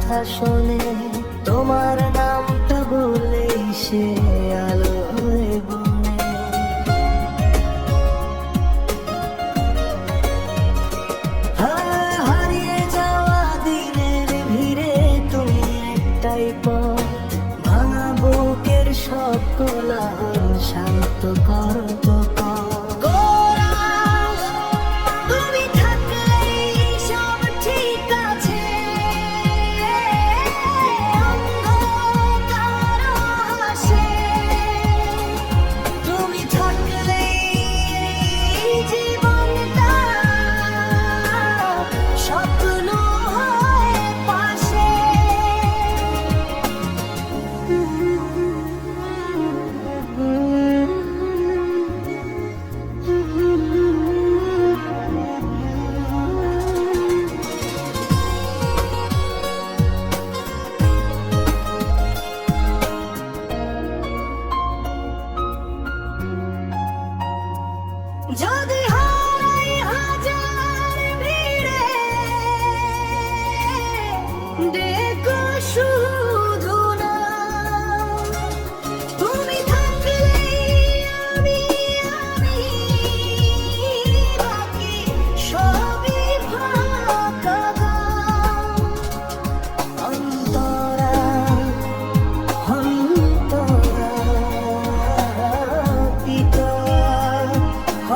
কথা শোনে, তোমার নামটা বললেই সে আলো হয়ে বনে। হারিয়ে যাওয়া দিনের ভিড়ে তুমি একটাই পথ, ভাঙা বুকের সব কোলাহল শান্ত করো তো। যদি হারাই হাজার ভিড়ে, দেখো শুধু না তুমি থাকলেই আমি, বাকি সবই ফাঁকা গান। অন্তরা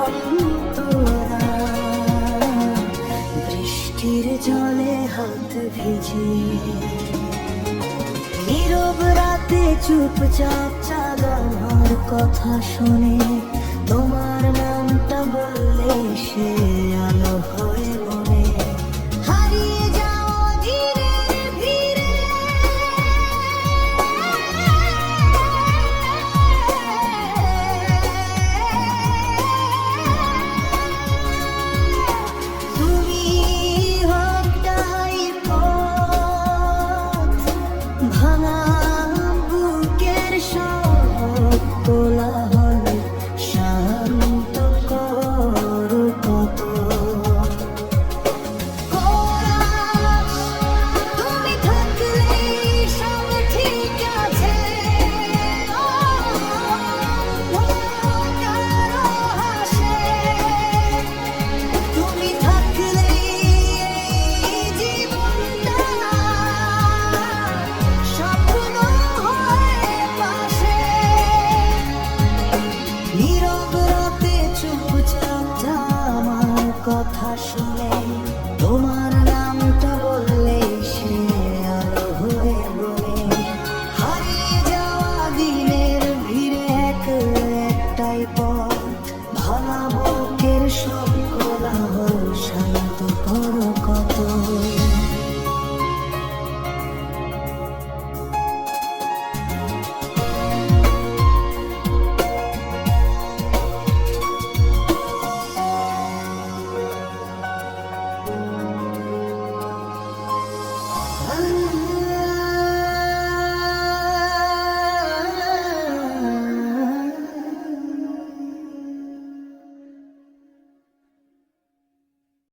অন্তরা বৃষ্টির জলে হাত ভিজিয়ে, নীরব রাতে চুপচাপ চাঁদ আমার কথা শোনে, তোমার নামটা বললে সে আলো হয়ে বনে। হারিয়ে যাওয়া দিনের ভিড়ে তুমি একটাই পথ, ভাঙা বুকের সব কোলাহল শান্ত করো কত। তুমি থাকলেই সব ঠিক আছে, কারো হাসে। তুমি থাকলেই এই জীবনটা স্বপ্ন হয়ে পাশে। নীরব রাতে চুপচাপ আমার কথা শুনে, তোমার নামটা বললে সে আলো হয়ে বনে। হারিয়ে যাওয়া দিনের ভিড়ে একটাই পথ, ভাঙা বুকের সব কোলাহল শান্ত করো কত।